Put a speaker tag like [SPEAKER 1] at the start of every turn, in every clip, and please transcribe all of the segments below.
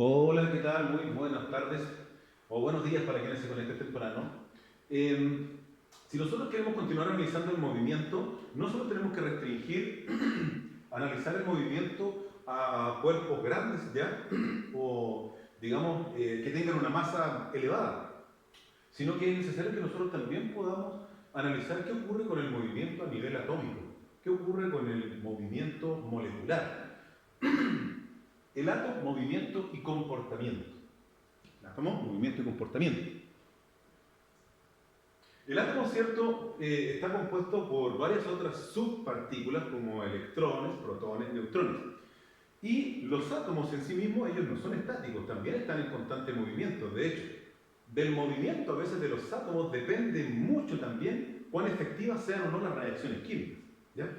[SPEAKER 1] Hola, ¿qué tal? Muy buenas tardes o buenos días para quienes se conecten temprano. Si nosotros queremos continuar analizando el movimiento, no solo tenemos que restringir analizar el movimiento a cuerpos grandes, ¿ya? O, digamos, que tengan una masa elevada, sino que es necesario que nosotros también podamos analizar qué ocurre con el movimiento a nivel atómico, qué ocurre con el movimiento molecular. El átomo, movimiento y comportamiento. El átomo, movimiento y comportamiento. El átomo, cierto, está compuesto por varias otras subpartículas como electrones, protones, neutrones. Y los átomos en sí mismos, ellos no son estáticos, también están en constante movimiento. De hecho, del movimiento a veces de los átomos depende mucho también cuán efectivas sean o no las reacciones químicas, ¿ya?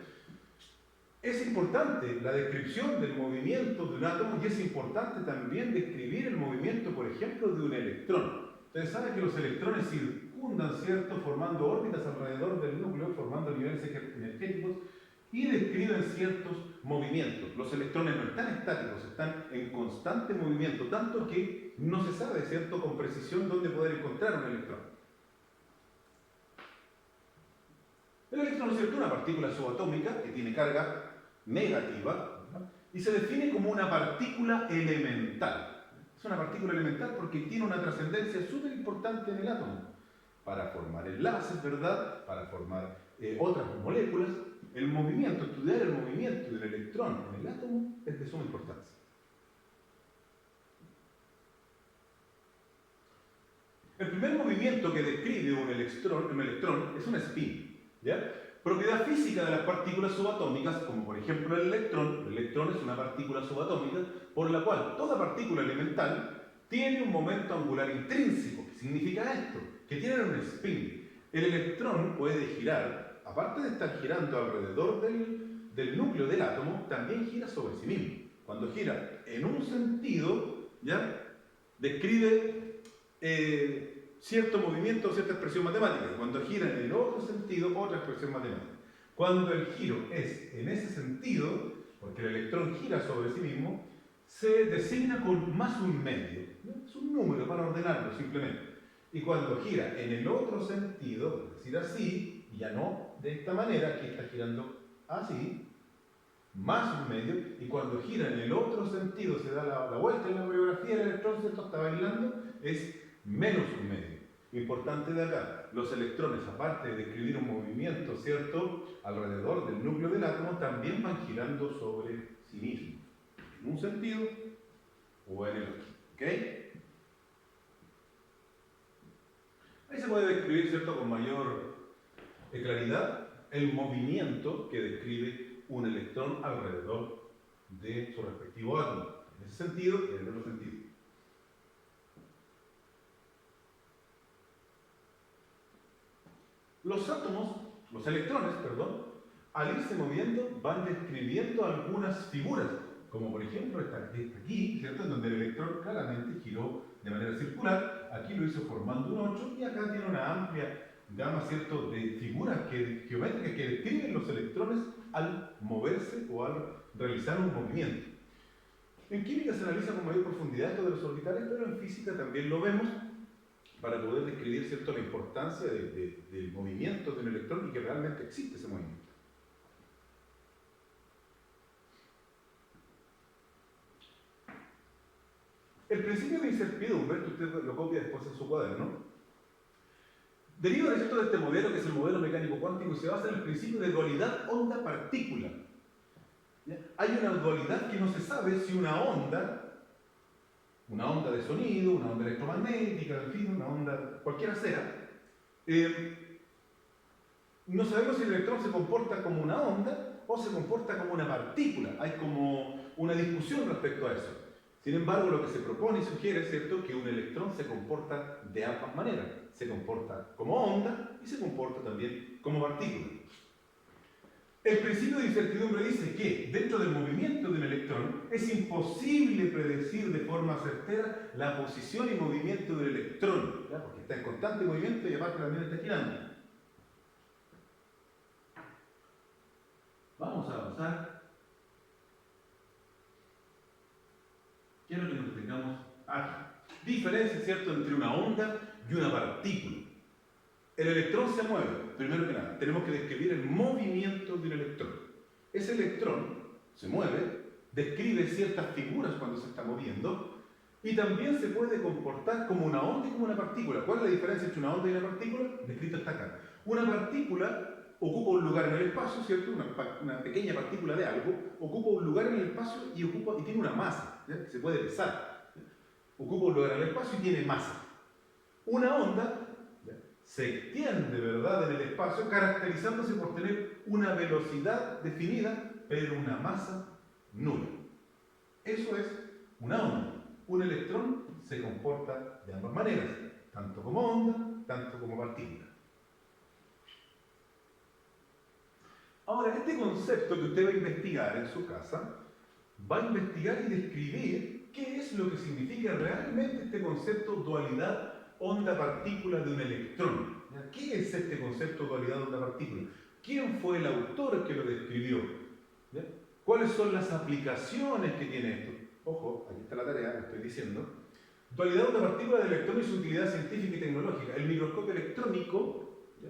[SPEAKER 1] Es importante la descripción del movimiento de un átomo y es importante también describir el movimiento, por ejemplo, de un electrón. Ustedes saben que los electrones circundan, ¿cierto?, formando órbitas alrededor del núcleo, formando niveles energéticos y describen ciertos movimientos. Los electrones no están estáticos, están en constante movimiento, tanto que no se sabe, ¿cierto?, con precisión dónde poder encontrar un electrón. El electrón es, ¿cierto?, una partícula subatómica que tiene carga negativa, ¿no?, y se define como una partícula elemental. Es una partícula elemental porque tiene una trascendencia súper importante en el átomo para formar enlaces, ¿verdad?, para formar otras moléculas. El movimiento, estudiar el movimiento del electrón en el átomo es de suma importancia. El primer movimiento que describe un electrón es un spin, ¿ya? Propiedad física de las partículas subatómicas, como por ejemplo el electrón es una partícula subatómica, por la cual toda partícula elemental tiene un momento angular intrínseco. ¿Qué significa esto? Que tiene un spin. El electrón puede girar, aparte de estar girando alrededor del núcleo del átomo, también gira sobre sí mismo. Cuando gira en un sentido, ¿ya?, describe cierto movimiento o cierta expresión matemática. Cuando gira en el otro sentido, otra expresión matemática. Cuando el giro es en ese sentido, porque el electrón gira sobre sí mismo, se designa con más un medio. Es un número para ordenarlo simplemente. Y cuando gira en el otro sentido, es decir, así, y ya no de esta manera, aquí está girando así, más un medio, y cuando gira en el otro sentido, se da la vuelta en la coreografía, el electrón, ¿cierto?, está bailando, es menos un medio. Importante de acá, los electrones, aparte de describir un movimiento, ¿cierto?, alrededor del núcleo del átomo, también van girando sobre sí mismos, en un sentido o en el otro. ¿Ok? Ahí se puede describir, ¿cierto?, con mayor claridad el movimiento que describe un electrón alrededor de su respectivo átomo, en ese sentido y en el otro sentido. Los átomos, los electrones, perdón, al irse moviendo van describiendo algunas figuras, como por ejemplo esta aquí, ¿cierto?, en donde el electrón claramente giró de manera circular, aquí lo hizo formando un 8 y acá tiene una amplia gama, ¿cierto?, de figuras geométricas que describen los electrones al moverse o al realizar un movimiento. En química se analiza con mayor profundidad esto de los orbitales, pero en física también lo vemos para poder describir, ¿cierto?, la importancia del movimiento de un electrón y que realmente existe ese movimiento. El principio de incertidumbre, que usted lo copia después en su cuaderno, deriva de este modelo que es el modelo mecánico cuántico y se basa en el principio de dualidad onda-partícula. Hay una dualidad que no se sabe si una onda de sonido, una onda electromagnética, en fin, una onda cualquiera sea, no sabemos si el electrón se comporta como una onda o se comporta como una partícula. Hay como una discusión respecto a eso. Sin embargo, lo que se propone y sugiere, ¿cierto?, que un electrón se comporta de ambas maneras. Se comporta como onda y se comporta también como partícula. El principio de incertidumbre dice que dentro del movimiento de un electrón es imposible predecir de forma certera la posición y movimiento del electrón, ¿ya?, porque está en constante movimiento y aparte también está girando. Vamos a avanzar. Quiero que nos detengamos Aquí. Diferencia, ¿cierto?, entre una onda y una partícula. El electrón se mueve, primero que nada. Tenemos que describir el movimiento de un electrón. Ese electrón se mueve, describe ciertas figuras cuando se está moviendo y también se puede comportar como una onda y como una partícula. ¿Cuál es la diferencia entre una onda y una partícula? Descrito está acá. Una partícula ocupa un lugar en el espacio, ¿cierto? Una pequeña partícula de algo ocupa un lugar en el espacio y tiene una masa, ¿ya?, que se puede pesar. ¿Ya? Ocupa un lugar en el espacio y tiene masa. Una onda, ¿ya?, se extiende, ¿verdad?, en el espacio, caracterizándose por tener una velocidad definida, pero una masa nula. Eso es una onda. Un electrón se comporta de ambas maneras, tanto como onda, tanto como partícula. Ahora, este concepto que usted va a investigar en su casa, va a investigar y describir qué es lo que significa realmente este concepto dualidad onda-partícula de un electrón. ¿Qué es este concepto dualidad onda-partícula? ¿Quién fue el autor que lo describió? ¿Ya? ¿Cuáles son las aplicaciones que tiene esto? Ojo, aquí está la tarea que estoy diciendo. Dualidad onda-partícula de electrón y su utilidad científica y tecnológica. El microscopio electrónico, ¿ya?,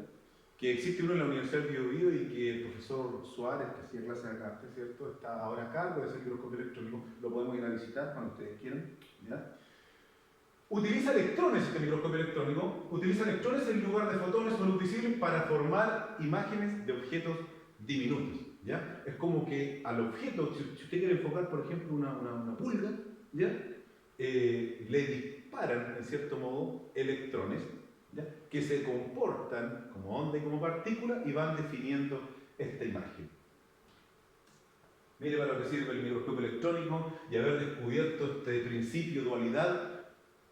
[SPEAKER 1] que existe uno en la Universidad de Biobío y que el profesor Suárez, que hacía clases acá, ¿cierto?, está ahora a cargo de ese microscopio electrónico. Lo podemos ir a visitar cuando ustedes quieran. ¿Ya? Utiliza electrones este microscopio electrónico, utiliza electrones en lugar de fotones o luz visible para formar imágenes de objetos diminutos. ¿Ya? Es como que al objeto, si usted quiere enfocar, por ejemplo, una pulga, ¿ya?, le disparan, en cierto modo, electrones, ¿ya?, que se comportan como onda y como partícula y van definiendo esta imagen. Mire para lo que sirve el microscopio electrónico y haber descubierto este principio de dualidad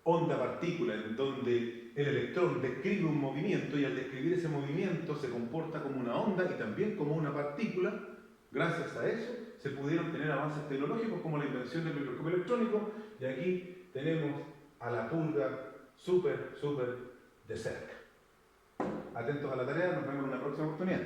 [SPEAKER 1] onda-partícula, en donde el electrón describe un movimiento y al describir ese movimiento se comporta como una onda y también como una partícula. Gracias a eso se pudieron tener avances tecnológicos como la invención del microscopio electrónico, y aquí tenemos a la pulga súper de cerca. Atentos a la tarea, nos vemos en una próxima oportunidad.